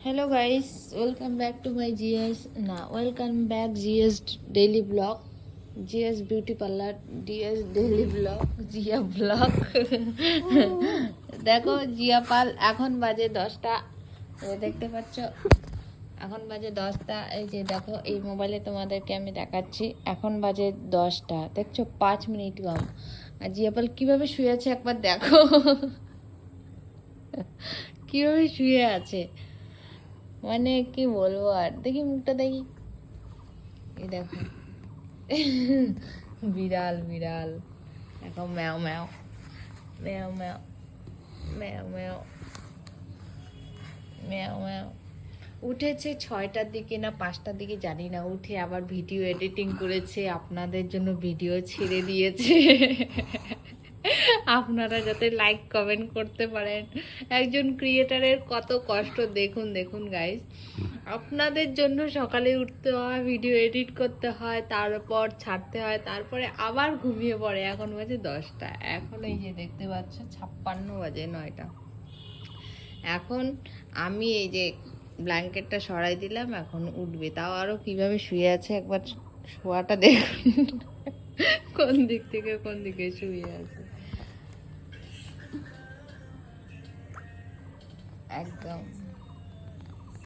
Hello guys, welcome back to my welcome back GS daily vlog, GS beauty parlor, GS daily vlog, Zia vlog। দেখো জিয়া পাল এখন বাজে 10টা, দেখতে পাচ্ছ এখন বাজে 10টা। এই যে দেখো এই মোবাইলে তোমাদেরকে আমি দেখাচ্ছি, এখন বাজে 10টা, দেখছো 5 মিনিট কম। আর জিয়া পাল কিভাবে শুয়ে আছে একবার দেখো, কিভাবে শুয়ে আছে, মানে কি বলবো আর। দেখি মুখটা দেখি, এই দেখো বিড়াল বিড়াল দেখো, ম্যাও ম্যাও ম্যাও ম্যাও ম্যাও ম্যাও ম্যাও ম্যাও। উঠেছে 6টার দিকে না 5টার দিকে জানি না, উঠে আবার ভিডিও এডিটিং করেছে, আপনাদের জন্য ভিডিও ছেড়ে দিয়েছে। আপনারা যাতে লাইক কমেন্ট করতে পারেন। একজন ক্রিয়েটারের কত কষ্ট দেখুন দেখুন গাইস, আপনাদের জন্য সকালে উঠতে হয়, ভিডিও এডিট করতে হয়, তারপর ছাড়তে হয়, তারপরে আবার ঘুমিয়ে পড়ে। এখন বাজে 10টা, এখন এই যে দেখতে পাচ্ছ 56 বাজে 9টা। এখন আমি এই যে ব্ল্যাঙ্কেটটা সরাই দিলাম, এখন উঠবে। তাও আরও কিভাবে শুয়ে আছে একবার শোয়াটা দেখুন, কোন দিক থেকে কোন দিকে শুয়ে আছে একদম।